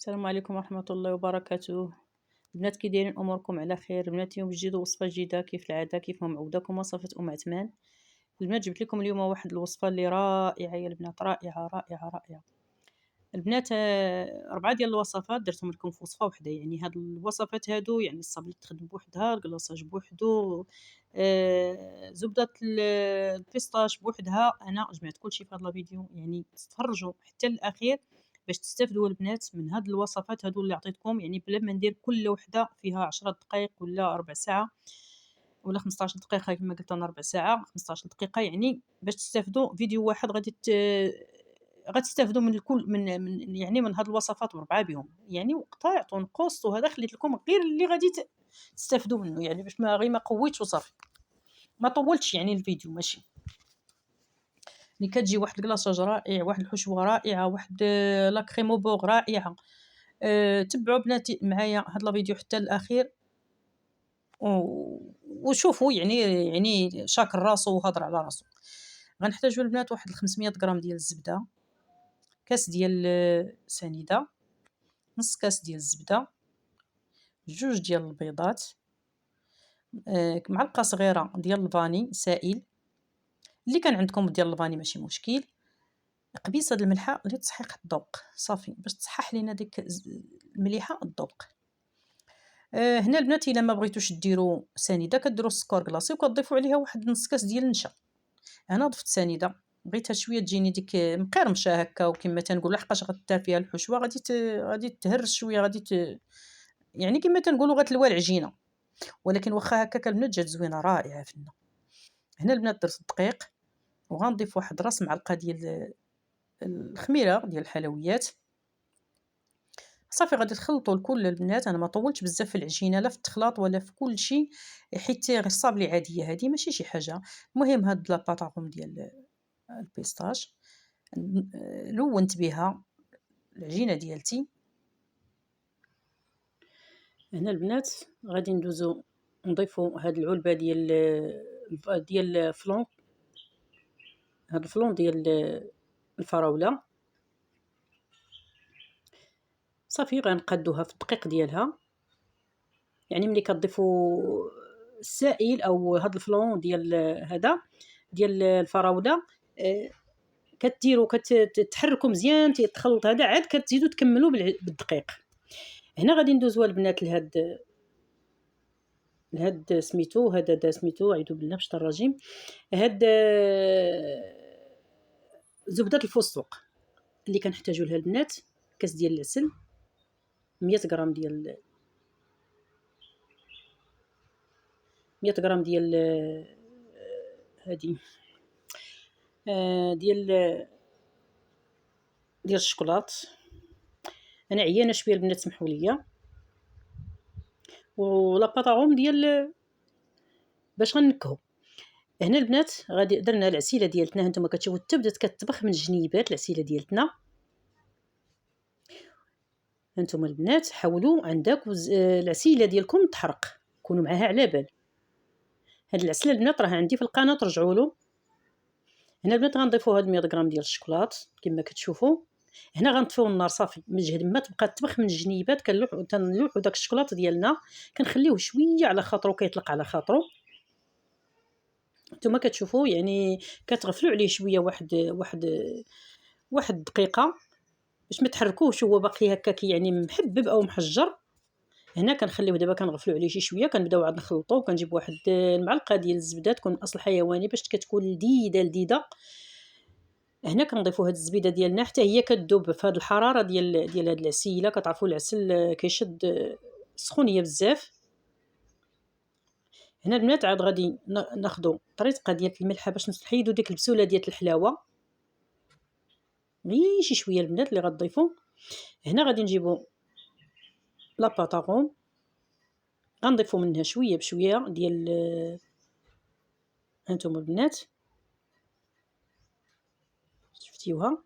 السلام عليكم ورحمة الله وبركاته. البنات كي دايرين اموركم على خير؟ البنات اليوم جديد وصفه جديده كيف العاده كيف ما معوداكم وصفه عثمان. البنات جبت لكم اليوم واحد الوصفه اللي رائعه يا البنات، رائعه رائعه رائعه. البنات 4 ديال الوصفات درتهم لكم في وصفه واحده، يعني هاد الوصفات هادو يعني الصابليت تخدم بوحدها، الكلاصاج بوحدو، زبده البيستاش بوحدها. انا جمعت كلشي في هذا الفيديو، يعني تفرجوا حتى الاخير باش تستافدوا البنات من هاد الوصفات هادو اللي عطيتكم، يعني بلا ما ندير كل وحده فيها 10 دقائق ولا ربع ساعه ولا 15 دقيقه كما قلت انا، ربع ساعه 15 دقيقه، يعني باش تستافدوا فيديو واحد غتستافدوا من الكل من يعني من هاد الوصفات وربعه بهم، يعني وقطاع ونقص، وهذا خليت لكم غير اللي غادي تستافدوا منه، يعني باش ما غير ما قويتش وصافي ما طولتش يعني الفيديو ماشي. اللي كتجي واحد الكلاصاج رائع، واحد الحشوه رائعه، واحد لا كريمو بوغ رائعه. تبعوا بناتي معايا هاد الفيديو حتى الاخير وشوفوا يعني شاكر راسو وهضر على راسو. غنحتاجوا البنات واحد 500 غرام ديال الزبده، كاس ديال سنيده، نص كاس ديال الزبده، جوج ديال البيضات، معلقه صغيره ديال الفاني سائل، اللي كان عندكم ديال الفاني ماشي مشكل، قبيصه د الملحه لتصحيح الذوق صافي باش تصحح لينا ديك المليحه الذوق. هنا البنات الا ما بغيتوش ديروا سنيده كديروا السكر كلاصي وكتضيفوا عليها واحد نص كاس ديال النشا. انا ضفت سنيده، بغيتها شويه تجيني ديك مقرمشه هكا وكما تنقولوا لحقاش غدار فيها الحشوه غادي تهرس شويه، يعني كما تنقولوا غتلوى العجينه، ولكن واخا هكاك البنات جات زوينه رائعه فينا. هنا البنات درت الدقيق وغنضيف واحد راس معلقه ديال الخميره ديال الحلويات. صافي غادي تخلطوا الكل البنات. انا ما طولتش بزاف في العجينه لا في التخلاط ولا في كل شيء، حيت غير الصابلي عاديه هذه ماشي شي حاجه. المهم هاد لاباطاغوم ديال البيستاش لونت بها العجينه ديالتي. هنا البنات غادي ندوزو نضيفوا هاد العلبه ديال الفلون، هاد الفلون ديال الفراوله. صافي غنقادوها في الدقيق ديالها، يعني ملي كتضيفوا السائل او هاد الفلون ديال هذا ديال الفراوله كديروا كتحركوا مزيان تيتخلط هذا، عاد كتزيدوا تكملوا بالدقيق. هنا غادي ندوزوا البنات لهاد سميتو، هذا سميتو عيدو بالله باش الرجيم، هاد زبده الفستق اللي كنحتاجوا لها البنات، كاس ديال العسل، 100 غرام ديال 100 غرام ديال هادي ديال الشكلاط. انا عيانه شويه البنات سمحوا لي. ولا باطاغوم ديال باش غنكهو. هنا البنات غادي درنا العسيله ديالتنا، هانتوما كتشوفوا حتى بدات كتطبخ من الجنيبات العسيله ديالتنا. هانتوما البنات حاولوا عندك العسيله ديالكم تحرق، كونوا معاها على بال. هاد العسل البنات راه عندي في القناه ترجعوا له. هنا البنات غنضيفوا هاد 100 غرام ديال الشكلاط كما كتشوفوا. هنا غنطفيو النار صافي من جهد ما تبقى تطبخ من الجنيبات. تنلوحوا داك الشكلاط ديالنا، كنخليوه شويه على خاطرو كيطلق على خاطرو. نتوما كتشوفوا يعني كتغفلوا عليه شويه واحد دقيقه باش ما تحركوش هو باقي هكاك يعني محبب او محجر. هنا كنخليوه دابا كنغفلوا عليه شي شويه، كنبداو عاد نخلطوه، كنجيب واحد المعلقه ديال الزبده تكون من اصل حيواني باش كتكون لذيذه. هنا كنضيفوا هاد الزبيده ديالنا حتى هي كتذوب في هاد الحراره ديال هاد العسيله. كتعرفوا العسل كيشد سخونيه بزاف. هنا البنات عاد غادي ناخذوا طريقه ديال الملحه باش نحيدوا ديك البسوله ديال الحلاوه، غير شي شويه البنات اللي غتضيفوا. هنا غادي نجيبوا لاباطاغون غنضيفوا منها شويه بشويه ديال هانتوما البنات شفتيوها.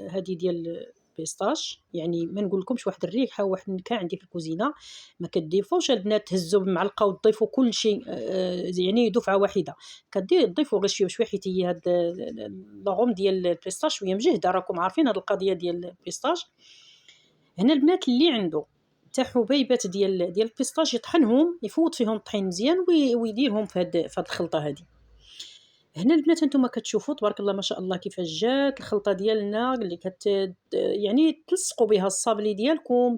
هذه ديال بيستاش، يعني ما نقول لكمش واحد الريحه واحد النكهه عندي في الكوزينه. ما كتضيفوش البنات تهزوا بمعلقه وتضيفوا كل شيء يعني دفعه واحده. تضيفوا غير شويه بشويه، حيت هي هاد لاغوم ديال البيستاش شويه مجهده، راكم عارفين هاد القضيه ديال البيستاش. هنا البنات اللي عنده حتى حبيبات ديال البيستاج يطحنهم، يفوت فيهم الطحين مزيان ويديرهم في هاد الخلطه هذه. هنا البنات نتوما كتشوفوا تبارك الله ما شاء الله كيفاش جات الخلطه ديالنا اللي يعني تلصقوا بها الصابلي ديالكم،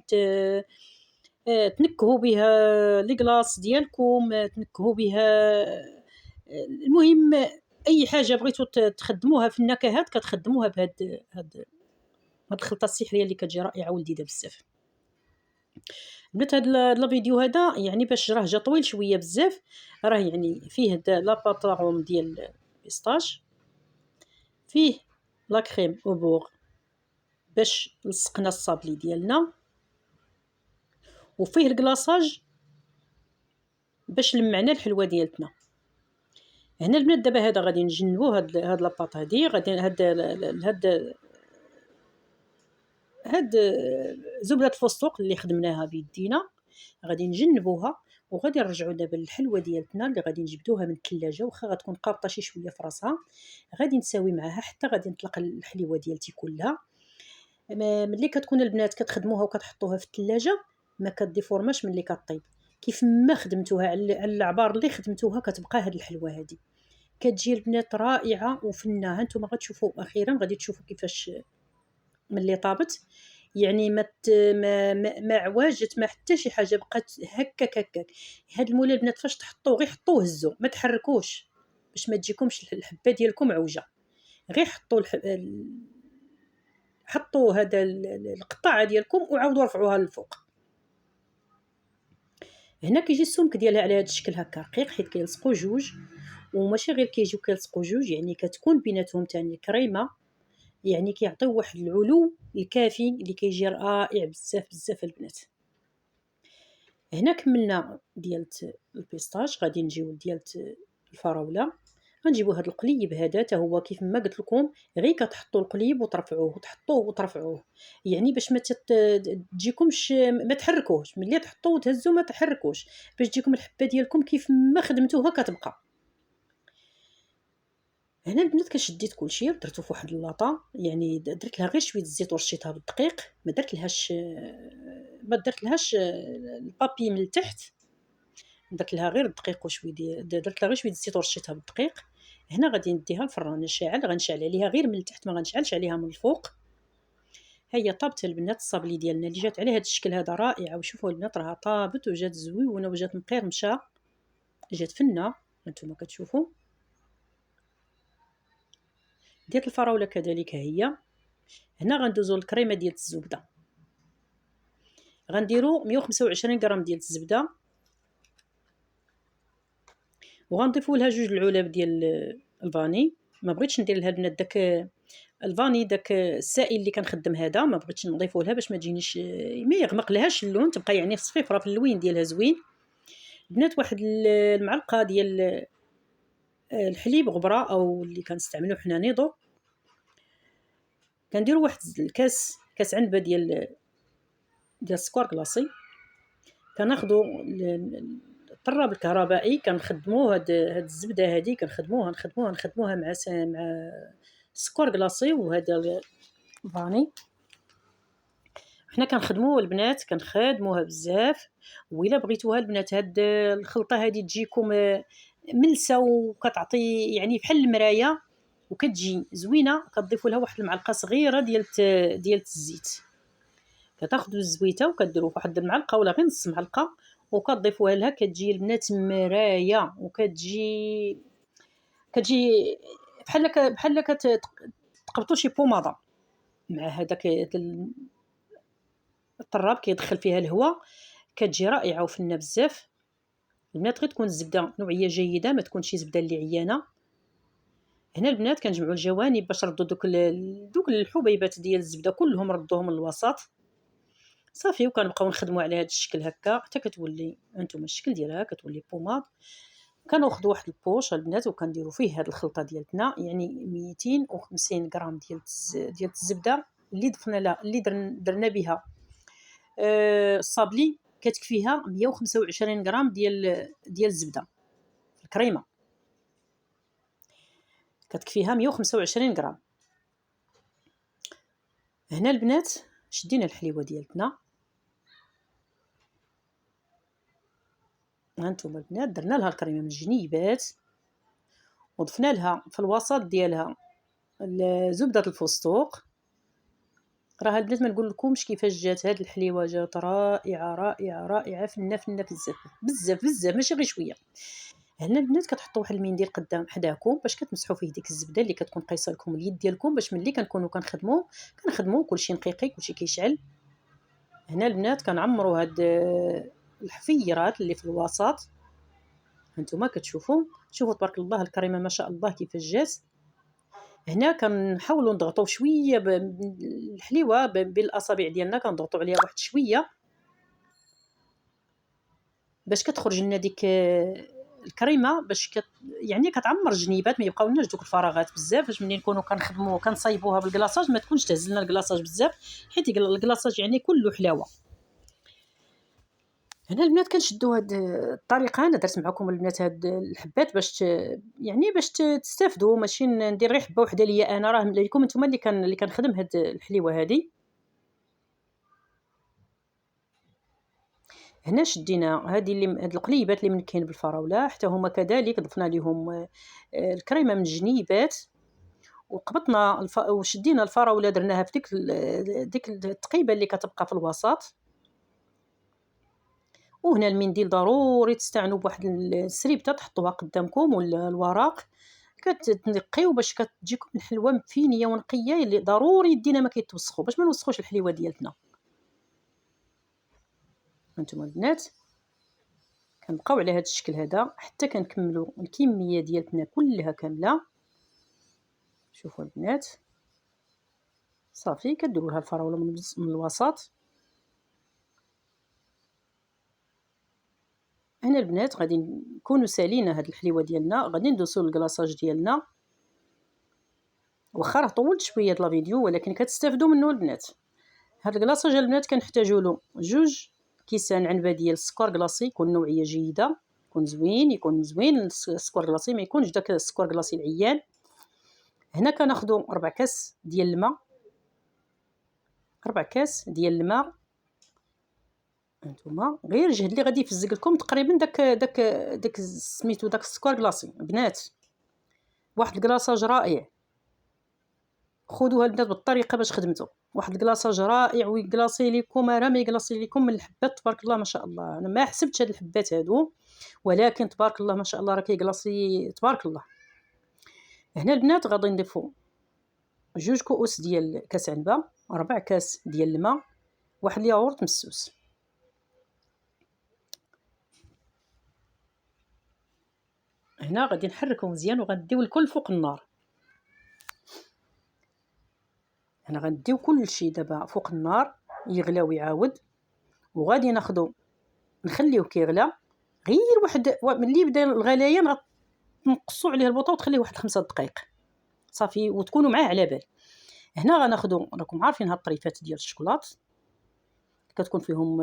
تنكهوا بها لي كلاص ديالكم، تنكهوا بها المهم اي حاجه بغيتوا تخدموها في النكهات كتخدموها هاد الخلطه السحريه اللي كتجي رائعه ولذيذه بزاف. بنات هذا الفيديو هذا يعني باش راه جا طويل شويه بزاف، راه يعني فيه لاباطاغوم ديال البيستاج، فيه لا كريم او بوغ باش لصقنا الصابلي ديالنا، وفيه الكلاصاج باش لمعنا الحلوه ديالتنا. هنا البنات دابا هذا غادي نجنبو هاد لاباط هادي، غادي هاد زبده الفستق اللي خدمناها بيدينا غادي نجنبوها، وغادي نرجعوا دابا للحلوه ديالتنا اللي غادي نجبدوها من الثلاجه، واخا غتكون قابطه شي شويه في راسها، غادي نساوي معاها حتى غادي نطلق الحليوه ديالتي كلها. ملي كتكون البنات كتخدموها وكتحطوها في الثلاجه ما كديفورماش ملي كطيب، كيف ما خدمتوها على العبار اللي خدمتوها كتبقى هاد الحلوه هادي، كتجي البنات رائعه وفنه. هانتوما غتشوفوا اخيرا غادي تشوفوا كيفاش ملي طابت، يعني ما عواجت ما حتى شي حاجه، بقات هكاك. هاد المولى البنات فاش تحطوه غير حطوه هزوا ما تحركوش باش ما تجيكمش الحبه ديالكم عوجه، غير حطوا هذا القطاعه ديالكم وعاودوا رفعوها للفوق. هنا كيجي السمك ديالها على هذا الشكل هكا رقيق، حيت كيلصقوا جوج، وماشي غير كيجيو كيلصقوا جوج، يعني كتكون بيناتهم ثاني كريمه، يعني كيعطيو واحد العلو الكافي اللي كيجي رائع بزاف البنات. هنا كملنا ديالت البيستاج، غادي نجيو ديالت الفراوله، غنجيبو هذا القليب هذا حتى هو كيف ما قلت لكم غير كتحطوا القليب وترفعوه وتحطوه وترفعوه، يعني باش ما تجيكمش ما تحركوش، ملي تحطوه وتهزوا ما تحركوش باش تجيكم الحبه ديالكم كيف ما خدمتوها كتبقى. هنا البنات كشديت كلشي درتو فواحد اللاطه، يعني درت لها غير شويه الزيت ورشيتها بالدقيق، ما درت لهاش البابي من التحت، درت لها غير الدقيق وشويه درت لها غير شويه الزيت ورشيتها بالدقيق. هنا غادي نديها الفران نشعل، غنشعل عليها غير من التحت ما غنشعلش عليها من الفوق. هي طابت البنات الصابلي ديالنا اللي جات على هذا الشكل هذا رائعه، وشوفوا البنات راها طابت وجات زويونه وجات مقرمشه، جات فنه انتم كتشوفوا. ديال الفراوله كذلك هي. هنا غندوزو الكريمه ديال الزبده، غنديرو 125 غرام ديال الزبده، وغنضيفو لها 2 العلب ديال الفاني. ما بغيتش ندير لها البنات داك الفاني داك السائل اللي كنخدم هذا، ما بغيتش نضيفو لها باش ما تجينيش ما يغمق لهاش اللون، تبقى يعني صفيفره في اللوين ديالها زوين. بنات واحد المعلقه ديال الحليب غبره او اللي كنستعملوه حنا نيضو، كنديروا واحد الكاس عنبه ديال السكر كلاصي، كناخذوا الطراب الكهربائي كنخدموه هاد الزبده هذه كنخدموها مع السكر كلاصي وهذا الفاني. حنا كنخدموه البنات كنخدموها بزاف، وإلا بغيتوها البنات هاد الخلطه هذه تجيكم ملسه وكتعطي يعني بحال المرايه وكتجي زوينه. كتضيفوا لها واحد المعلقه صغيره ديال الزيت، كتاخذوا الزويته وكديروا واحد المعلقه ولا غير نص معلقه وكتضيفوها لها، كتجي البنات مرايه وكتجي بحال كتقبطوا شي بوماضه مع هذاك الطراب كيدخل فيها الهواء، كتجي رائعه وفنه بزاف. البنات غير تكون الزبده نوعيه جيده، ما تكونش شي زبده اللي عيانه. هنا البنات كنجمعوا الجوانب باش ردوا دوك الحبيبات ديال الزبده كلهم ردوهم للوسط صافي، وكنبقاو نخدموا على هذا الشكل هكا حتى كتولي انتم الشكل ديالها كتولي بوماد. كناخذ واحد البوش البنات وكنديروا فيه هذه الخلطه ديالتنا، يعني 250 غرام ديال الزبده اللي ضفنا لها اللي درنا بها الصابلي، كتكفيها 125 غرام ديال الزبده الكريمه، كتكفيها 125 غرام. هنا البنات شدينا الحليوه ديالتنا، هانتوما البنات درنا لها الكريمه من الجنيبات، وضفنا لها في الوسط ديالها زبده الفستق. راه البنات ما نقول لكمش كيفاش جات هاد الحليوه، جات رائعه رائعه رائعه، فنه فنه بزاف بزاف بزاف، ماشي غير شويه. هنا البنات كتحطوا واحد المنديل قدام حداكم باش كتمسحوا فيه ديك الزبده اللي كتكون قايصه لكم اليد ديالكم، باش ملي كنكونوا كنخدموا كلشي نقيقي كلشي كيشعل. هنا البنات كنعمروا هاد الحفيرات اللي في الوسط، هانتوما كتشوفوا، شوفوا تبارك الله الكريمه ما شاء الله كيفاش جات. هنا كنحاولوا نضغطوا شويه الحليوه بالاصابع ديالنا، كنضغطوا عليها واحد شويه باش كتخرج لنا ديك الكريمه، باش يعني كتعمر الجنيبات، ما يبقاولناش دوك الفراغات بزاف، باش ملي نكونوا كنخدموا كنصايبوها بالكلاصاج ما تكونش تهزلنا الكلاصاج بزاف، حيت الكلاصاج يعني كله حلاوه. هنا البنات كنشدوا هاد الطريقه، انا درت معكم البنات هاد الحبات باش يعني باش تستافدوا، ماشي ندير غير حبه وحده ليا انا، راه لكم نتوما اللي كنخدم هاد الحليوه هذه. هنا شدينا هاد القليبات اللي منكين بالفراوله، حتى هما كذلك ضفنا لهم الكريمه من الجنيبات، وقبطنا وشدينا الفراوله درناها في ديك التقيبه اللي كتبقى في الوسط. وهنا المنديل ضروري تستعنوا بواحد السريبته تحطوها قدامكم ولا الوراق، كتنقيو باش كتجيكم الحلوه مفينيه ونقيه، اللي ضروري يدينا ما كيتوسخوا باش ما نوسخوش الحليوه ديالتنا. هانتوما البنات كنبقاو على هذا الشكل هذا حتى كنكملوا الكميه ديالتنا كلها كامله. شوفوا البنات صافي كديروا لها الفراوله من الوسط. هنا البنات غادي نكونوا سالينا هاد الحليوه ديالنا، غادي ندوزو للكلاصاج ديالنا. واخا راه طولت شويه د لا فيديو ولكن كتستافدوا منه البنات. هاد الكلاصاج البنات كنحتاجوا له 2 كيسان عنبه ديال السكر كلاصي، يكون نوعيه جيده، يكون زوين السكر كلاصي، ما يكونش داك السكر كلاصي العيان. هنا كناخذوا 4 كاس ديال الماء، 4 كاس ديال الماء. هانتوما غير الجهد اللي غادي يفزق لكم تقريبا داك سميتو داك السكر كلاصي. بنات واحد الكلاصاج رائع، خذوها البنات بالطريقه باش خدمتو، واحد الكلاصاج رائع ويكلاصي لكم، راه ما يكلاصي لكم من الحبات تبارك الله ما شاء الله. انا ما حسبتش هاد الحبات هادو ولكن تبارك الله ما شاء الله راه كيكلاصي تبارك الله. هنا البنات غادي نضيفوا 2 كؤوس ديال كاس عنبه، 4 كاس ديال الماء، واحد الياغورت مسوس. هنا غادي نحركو مزيان وغنديو الكل فوق النار. هنا غنديو كلشي دابا فوق النار يغلى ويعاود، وغادي نخليوه كيغلى غير واحد ملي يبدا الغليان غتنقصوا عليه البوطه وتخليه واحد 5 دقائق صافي، وتكونوا معاه على بال. هنا غناخذوا، راكم عارفين هاد الطريفات ديال الشوكولات كتكون فيهم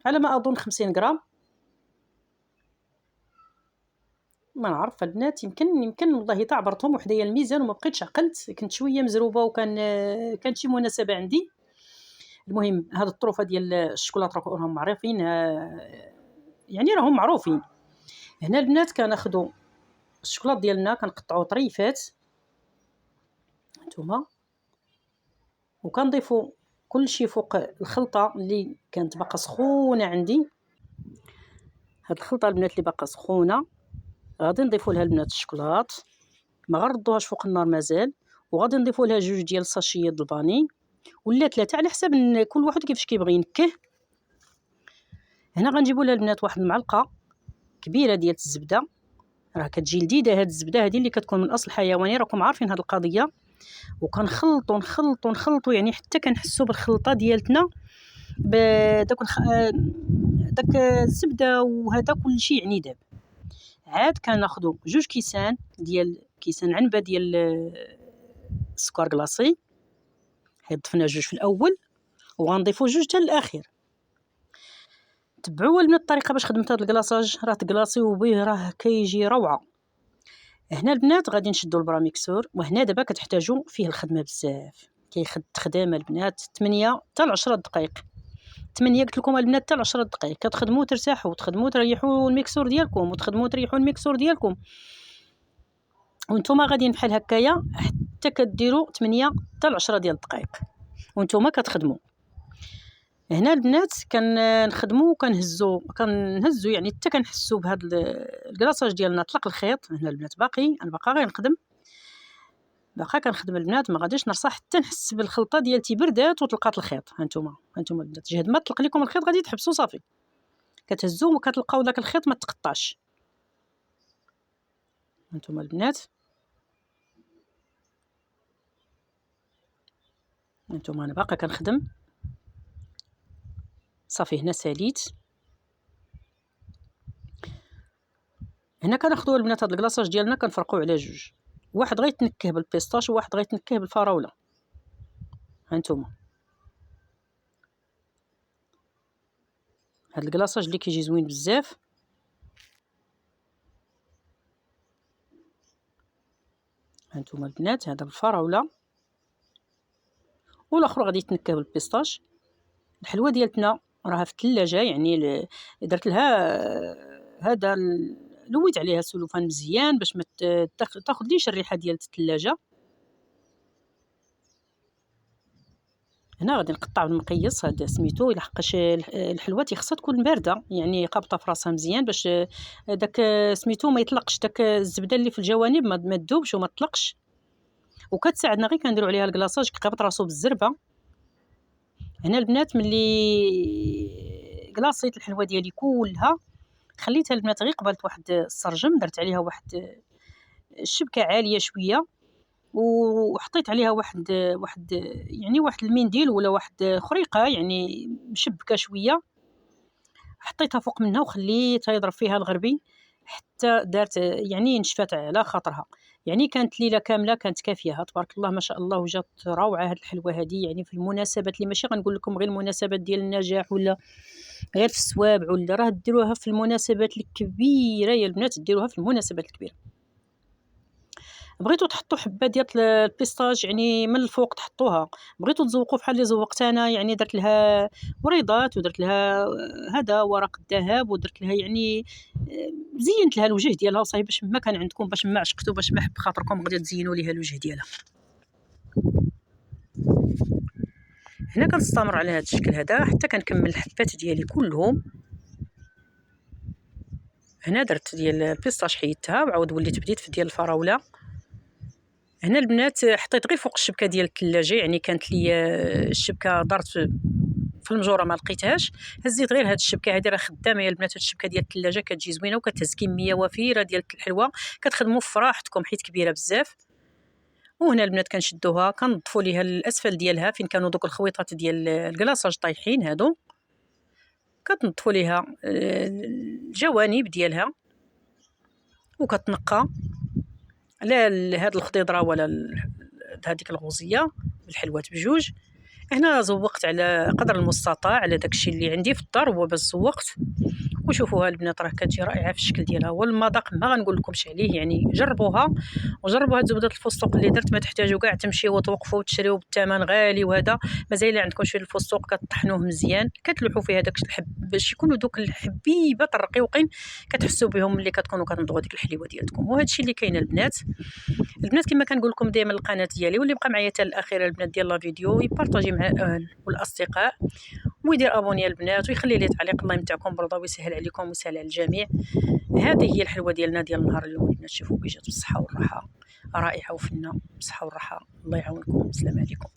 على ما اظن 50 غرام، ما نعرف البنات، يمكن والله حتى عبرتهم وحدايا الميزان وما بقيتش عقلت، كنت شويه مزروبه كانت شي مناسبه عندي. المهم هاد الطروفه ديال الشوكولات راهم معروفين، يعني راهم معروفين. هنا البنات كناخذوا الشوكولات ديالنا كنقطعوا طريفات نتوما، وكنضيفوا كلشي فوق الخلطه اللي كانت باقا سخونه عندي. هاد الخلطه البنات اللي باقا سخونه غادي نضيفوا لها البنات الشوكولات، ما غنردوهاش فوق النار مازال، وغادي نضيفوا لها 2 ديال الساشيات د الفاني ولا 3 على حسب كل واحد كيفاش كيبغي ينكه. هنا غنجيبوا لها البنات واحد المعلقه كبيره ديال الزبده، راه كتجي لذيذه هاد الزبده هذه اللي كتكون من اصل حيواني، راكم عارفين هاد القضيه. وكنخلطوا نخلطوا يعني حتى كنحسوا بالخلطه ديالتنا بداك داك الزبده وهذا كل شيء يعني داب. عاد كناخذوا 2 كيسان عنبه ديال السكر كلاصي، حيت ضفنا 2 في الاول وغنضيفوا 2 حتى الاخير. تبعوا البنات الطريقه باش خدمت هذا الكلاصاج، راه تكلاصي وبيه راه كيجي روعه. هنا البنات غادي نشدوا البراميكسور، وهنا دابا كتحتاجوا فيه الخدمه بزاف، كيخدم البنات 8 حتى ل 10 دقائق. 8 قلت لكم البنات حتى ل 10 دقائق، كتخدموا ترتاحوا، تخدموا تريحوا الميكسور ديالكم، وتخدموا تريحوا الميكسور ديالكم، وانتم غاديين بحال هكايا حتى كديروا 8 حتى ل 10 ديال الدقائق وانتم كتخدموا. هنا البنات كنخدموا وكنهزوا يعني حتى كنحسوا بهذا الكلاصاج ديالنا طلق الخيط. هنا البنات انا باقا غير نخدم، باقا كنخدم البنات، ما غاديش نرصح حتى نحس بالخلطه ديالتي بردات وطلقات الخيط. هانتوما البنات جهد ما طلق لكم الخيط غادي تحبسوا صافي، كتهزوا وكتلقاو داك الخيط ما تقطعش. هانتوما البنات، هانتوما انا باقا كنخدم صافي. هنا ساليت. هنا كناخذوا البنات هاد الكلاصاج ديالنا كنفرقوه على جوج، واحد غيتنكه بالبيستاش وواحد غيتنكه بالفراوله. هانتوما هاد الكلاصاج اللي كيجي زوين بزاف. هانتوما البنات هذا بالفراوله والاخر غادي يتنكه بالبيستاش. الحلوه ديالتنا راها في الثلاجه، يعني درت لها هذا لويت عليها السلوفان مزيان باش ما تاخذليش الريحه ديال الثلاجه. هنا غادي نقطع بالمقياس هذا سميتو، لحقاش الحلوه خصها تكون بارده، يعني قابطه في راسها مزيان باش داك سميتو ما يطلقش، داك الزبده اللي في الجوانب ما تذوبش وما تطلقش. وكتساعدنا غير كنديروا عليها الكلاصاج كيقابط راسو بالزربه. هنا البنات ملي كلاصيت الحلوه ديالي كلها خليتها البنات غير قبلت واحد السرجم، درت عليها واحد الشبكه عاليه شويه وحطيت عليها واحد يعني واحد المنديل ولا واحد خريقه يعني مشبكه شويه، حطيتها فوق منها وخليتها يضرب فيها الغربي حتى دارت يعني نشفات على خاطرها. يعني كانت ليله كامله كانت كافيه تبارك الله ما شاء الله، وجات روعه هاد الحلوه هذه. يعني في المناسبات اللي ماشي غنقول لكم غير المناسبات ديال النجاح ولا غير في السوابع، ولا راه ديروها في المناسبات الكبيره يا البنات، ديروها في المناسبات الكبيره. بغيتو تحطوا حبه ديال البيستاج يعني من الفوق تحطوها، بغيتو تزوقوا بحال اللي زوقت انا يعني درت لها وريضات ودرت لها هذا ورق الذهب ودرت لها يعني زينت لها الوجه ديالها وصايب باش ما كان عندكم، باش ما عشقتوا، باش ما حب خاطركم غادي تزينوا ليها الوجه ديالها. هنا كنستمر على هذا الشكل هذا حتى كنكمل الحبات ديالي كلهم. هنا درت ديال البيستاش حيدتها وعاود وليت بديت في ديال الفراوله. هنا البنات حطيت غير فوق الشبكه ديال الثلاجه، يعني كانت لي الشبكه دارت في المجوره ما لقيتهاش، هزيت غير هاد الشبكه هذه راه خدامه يا البنات. هاد الشبكه ديال الثلاجه كتجي زوينه وكتهز كميه وفيره ديال الحلوه، كتخدموا في راحتكم حيت كبيره بزاف. وهنا البنات كنشدوها كنظفوا ليها الاسفل ديالها فين كانوا دوك الخويطات ديال الكلاصاج طايحين هادو، كتنظفوا ليها الجوانب ديالها وكتنقى لا هاد الخضيضره ولا هذيك الغوزيه بالحلوات بجوج. هنا زوقت على قدر المستطاع على داكشي اللي عندي في الدار هو باش زوقت. وشوفوها البنات راه كتجي رائعه في الشكل ديالها، والمذاق ما غنقول لكمش عليه، يعني جربوها وجربوا هاد زبده الفستق اللي درت، ما تحتاجوا كاع تمشيو وتوقفوا وتشريو بالثمن غالي. وهذا مازال الا عندكم شويه الفستق كطحنوه مزيان كتلوحوا فيه هذاك الحب باش يكونوا دوك الحبيبات الرقيقين كتحسوا بهم ملي كتكونوا كتنضغوا ديك الحليوه ديالكم. وهذا الشيء اللي كاين البنات كما كنقول لكم دائما القناه ديالي، واللي بقى معايا حتى الاخير البنات ديال لا فيديو يبارطاجي مع الاهل والاصدقاء ويدير ابوني البنات ويخلي لي تعليق. الله يمتعكم برضا ويسهل عليكم ويسهل على الجميع. هذه هي الحلوه ديالنا ديال النهار اليوم البنات، شوفوا كي جات بالصحه والراحه، رائعه وفنه بالصحه والراحه. الله يعاونكم. السلام عليكم.